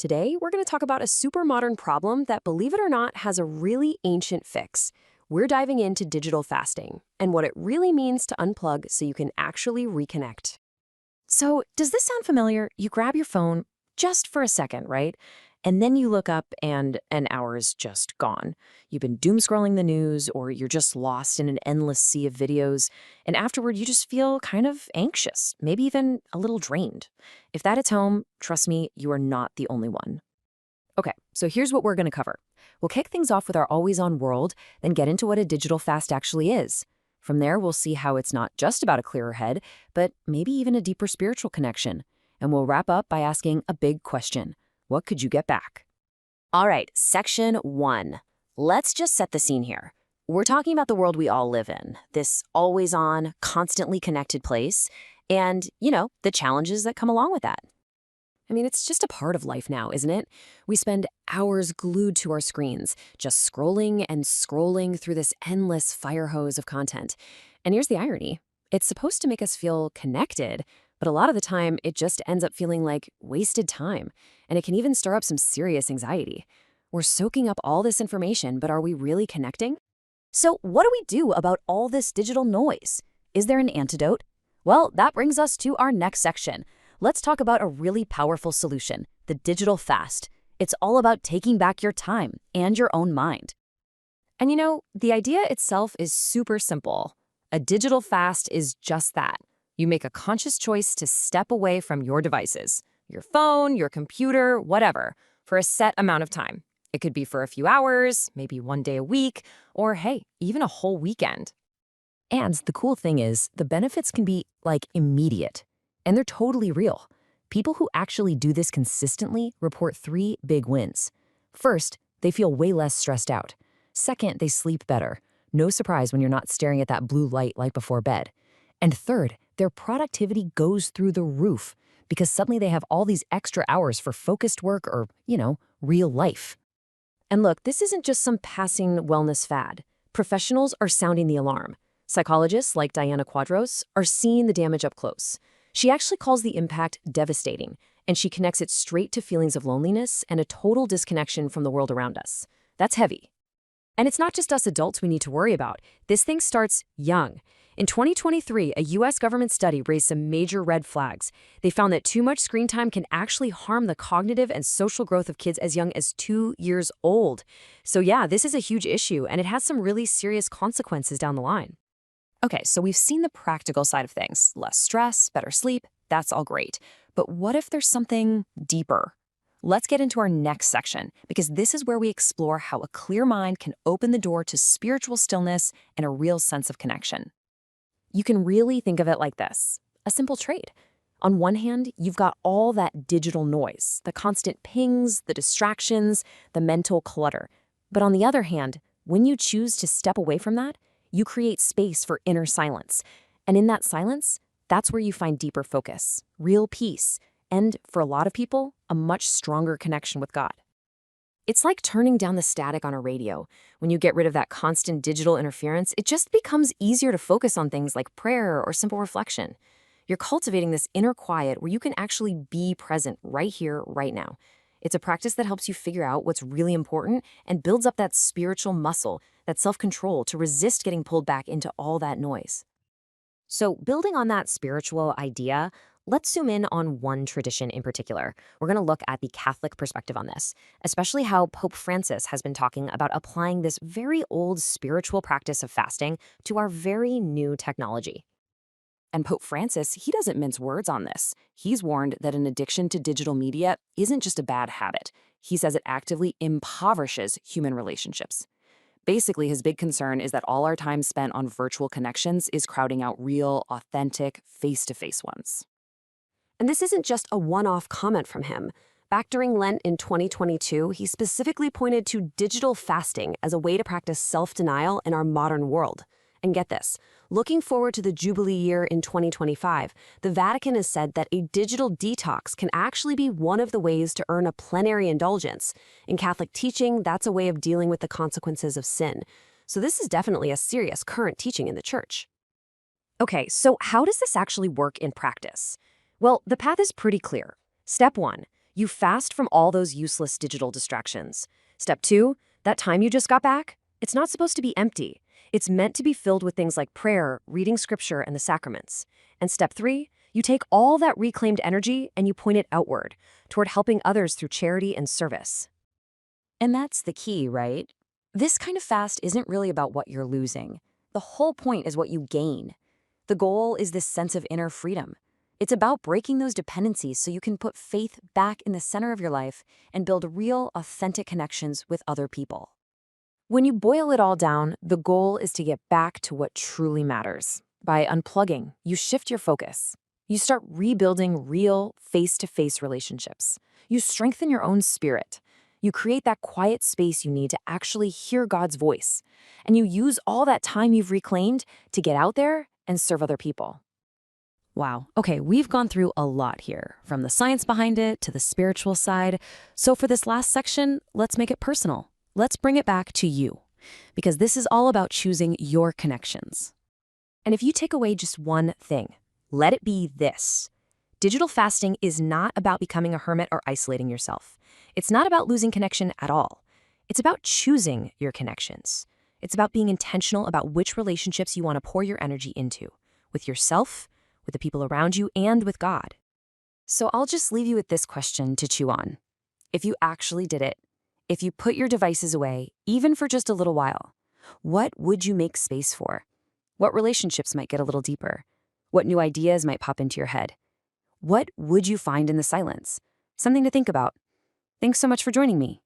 Today, we're going to talk about a super modern problem that, believe it or not, has a really ancient fix. We're diving into digital fasting and what it really means to unplug so you can actually reconnect. So, does this sound familiar? You grab your phone just for a second, right? And then you look up and an hour is just gone. You've been doom scrolling the news, or you're just lost in an endless sea of videos. And afterward, you just feel kind of anxious, maybe even a little drained. If that hits home, trust me, you are not the only one. Okay, so here's what we're going to cover. We'll kick things off with our always-on world, then get into what a digital fast actually is. From there, we'll see how it's not just about a clearer head, but maybe even a deeper spiritual connection. And we'll wrap up by asking a big question. What could you get back? All right, section 1. Let's just set the scene here. We're talking about the world we all live in, this always-on, constantly connected place, and, the challenges that come along with that. I mean, it's just a part of life now, isn't it? We spend hours glued to our screens, just scrolling and scrolling through this endless fire hose of content. And here's the irony. It's supposed to make us feel connected, but a lot of the time, it just ends up feeling like wasted time. And it can even stir up some serious anxiety. We're soaking up all this information, but are we really connecting? So what do we do about all this digital noise? Is there an antidote? Well, that brings us to our next section. Let's talk about a really powerful solution, the digital fast. It's all about taking back your time and your own mind. And the idea itself is super simple. A digital fast is just that. You make a conscious choice to step away from your devices, your phone, your computer, whatever, for a set amount of time. It could be for a few hours, maybe one day a week, or hey, even a whole weekend. And the cool thing is, the benefits can be immediate. And they're totally real. People who actually do this consistently report 3 big wins. First, they feel way less stressed out. Second, they sleep better. No surprise when you're not staring at that blue light right before bed. And third, their productivity goes through the roof because suddenly they have all these extra hours for focused work or, real life. And look, this isn't just some passing wellness fad. Professionals are sounding the alarm. Psychologists like Diana Quadros are seeing the damage up close. She actually calls the impact devastating, and she connects it straight to feelings of loneliness and a total disconnection from the world around us. That's heavy. And it's not just us adults we need to worry about. This thing starts young. In 2023, a U.S. government study raised some major red flags. They found that too much screen time can actually harm the cognitive and social growth of kids as young as 2 years old. So yeah, this is a huge issue, and it has some really serious consequences down the line. Okay, so we've seen the practical side of things. Less stress, better sleep, that's all great. But what if there's something deeper? Let's get into our next section, because this is where we explore how a clear mind can open the door to spiritual stillness and a real sense of connection. You can really think of it like this, a simple trade. On one hand, you've got all that digital noise, the constant pings, the distractions, the mental clutter. But on the other hand, when you choose to step away from that, you create space for inner silence. And in that silence, that's where you find deeper focus, real peace, and for a lot of people, a much stronger connection with God. It's like turning down the static on a radio. When you get rid of that constant digital interference, it just becomes easier to focus on things like prayer or simple reflection. You're cultivating this inner quiet where you can actually be present right here, right now. It's a practice that helps you figure out what's really important and builds up that spiritual muscle, that self-control to resist getting pulled back into all that noise. So building on that spiritual idea, let's zoom in on one tradition in particular. We're going to look at the Catholic perspective on this, especially how Pope Francis has been talking about applying this very old spiritual practice of fasting to our very new technology. And Pope Francis, he doesn't mince words on this. He's warned that an addiction to digital media isn't just a bad habit. He says it actively impoverishes human relationships. Basically, his big concern is that all our time spent on virtual connections is crowding out real, authentic, face-to-face ones. And this isn't just a one-off comment from him. Back during Lent in 2022, he specifically pointed to digital fasting as a way to practice self-denial in our modern world. And get this, looking forward to the Jubilee year in 2025, the Vatican has said that a digital detox can actually be one of the ways to earn a plenary indulgence. In Catholic teaching, that's a way of dealing with the consequences of sin. So this is definitely a serious current teaching in the Church. Okay, so how does this actually work in practice? Well, the path is pretty clear. Step 1. You fast from all those useless digital distractions. Step 2, that time you just got back, it's not supposed to be empty. It's meant to be filled with things like prayer, reading scripture, and the sacraments. And step 3, you take all that reclaimed energy and you point it outward, toward helping others through charity and service. And that's the key, right? This kind of fast isn't really about what you're losing. The whole point is what you gain. The goal is this sense of inner freedom. It's about breaking those dependencies so you can put faith back in the center of your life and build real, authentic connections with other people. When you boil it all down, the goal is to get back to what truly matters. By unplugging, you shift your focus. You start rebuilding real, face-to-face relationships. You strengthen your own spirit. You create that quiet space you need to actually hear God's voice. And you use all that time you've reclaimed to get out there and serve other people. Wow. Okay, we've gone through a lot here, from the science behind it to the spiritual side. So for this last section, let's make it personal. Let's bring it back to you, because this is all about choosing your connections. And if you take away just one thing, let it be this. Digital fasting is not about becoming a hermit or isolating yourself. It's not about losing connection at all. It's about choosing your connections. It's about being intentional about which relationships you want to pour your energy into, with yourself, with the people around you, and with God. So I'll just leave you with this question to chew on. If you actually did it, if you put your devices away, even for just a little while, what would you make space for? What relationships might get a little deeper? What new ideas might pop into your head? What would you find in the silence? Something to think about. Thanks so much for joining me.